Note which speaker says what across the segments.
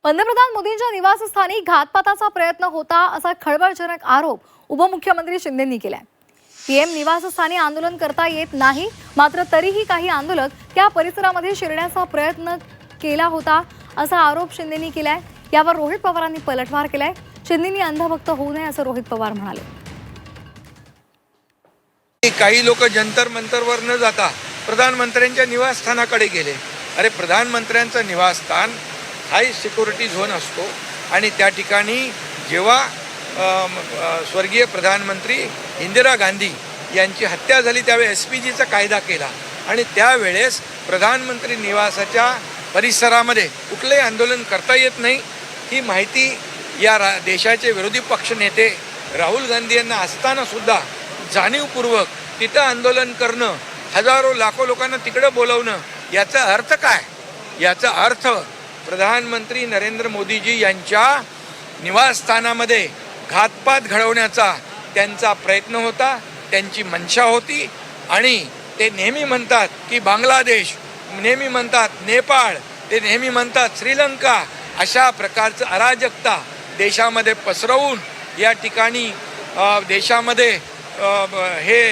Speaker 1: पंतप्रधान मोदींच्या निवासस्थानी घातपाताचा प्रयत्न होता असा खळबळजनक आरोप उपमुख्यमंत्री शिंदेंनी केलाय। पीएम निवासस्थानी आंदोलन करता येत नाही, मात्र तरीही काही आंदोलक त्या परिसरामध्ये शिरण्याचा प्रयत्न केला होता असा आरोप शिंदेंनी केलाय। यावर रोहित पवारांनी पलटवार केलाय। शिंदेंनी अंधभक्त होऊ नये असं रोहित पवार म्हणाले।
Speaker 2: काही लोक जंतर मंतरवर न जाता प्रधानमंत्र्यांच्या निवासस्थानाकडे गेले। अरे, प्रधानमंत्र्यांचं निवासस्थान हाय सिक्युरिटी झोन असतो आणि त्या ठिकाणी जेव्हा स्वर्गीय प्रधानमंत्री इंदिरा गांधी यांची हत्या झाली त्यावेळी SPGचा कायदा केला आणि त्यावेळेस प्रधानमंत्री निवासाच्या परिसरामध्ये कुठलेही आंदोलन करता येत नाही ही माहिती या देशाचे विरोधी पक्ष नेते राहुल गांधी यांना असताना सुद्धा जाणीवपूर्वक तिथं आंदोलन करणं, हजारो लाखो लोकांना तिकडे बोलवणं, याचा अर्थ काय? याचा अर्थ प्रधानमंत्री नरेंद्र मोदीजी यांच्या निवासस्थानामध्ये घातपात घडवण्याचा त्यांचा प्रयत्न होता, त्यांची मनशा होती। आणि ते नेहमी म्हणतात की बांगलादेश, नेहमी म्हणतात नेपाळ, ते नेहमी म्हणतात श्रीलंका, अशा प्रकारचं अराजकता देशामध्ये पसरवून या ठिकाणी देशामध्ये हे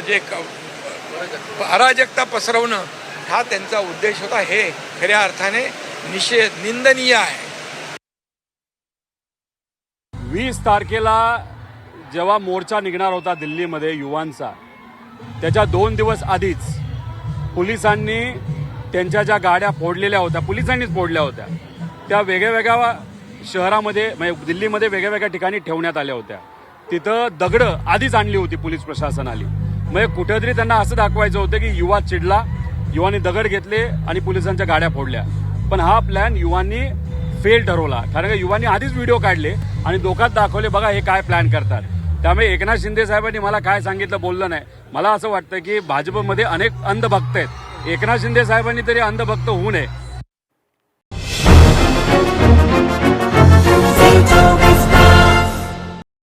Speaker 2: जे अराजकता पसरवणं हा त्यांचा उद्देश होता। हे खऱ्या अर्थाने निंदनीय आहे।
Speaker 3: 20 तारखेला जेव्हा मोर्चा निघणार होता दिल्लीमध्ये युवांचा, त्याच्या 2 दिवस आधीच पोलिसांनी त्यांच्या ज्या गाड्या फोडलेल्या होत्या, पोलिसांनीच फोडल्या होत्या, त्या वेगवेगळ्या शहरामध्ये म्हणजे दिल्लीमध्ये वेगवेगळ्या ठिकाणी ठेवण्यात आल्या होत्या। तिथं दगडं आधीच आणली होती पोलीस प्रशासन आली, म्हणजे कुठेतरी त्यांना असं दाखवायचं होतं की युवा चिडला, युवांनी दगड घेतले आणि पोलिसांच्या गाड्या फोडल्या। पण हा प्लॅन युवांनी फेल ठरवला, कारण की युवांनी आधीच व्हिडिओ काढले आणि लोकांत दाखवले बघा हे काय प्लॅन करतात। त्यामुळे एकनाथ शिंदे साहेबांनी मला काय सांगितलं बोललं नाही। मला असं वाटतं की भाजपमध्ये अनेक अंधभक्त आहेत, एकनाथ शिंदे साहेबांनी तरी अंधभक्त होऊ नये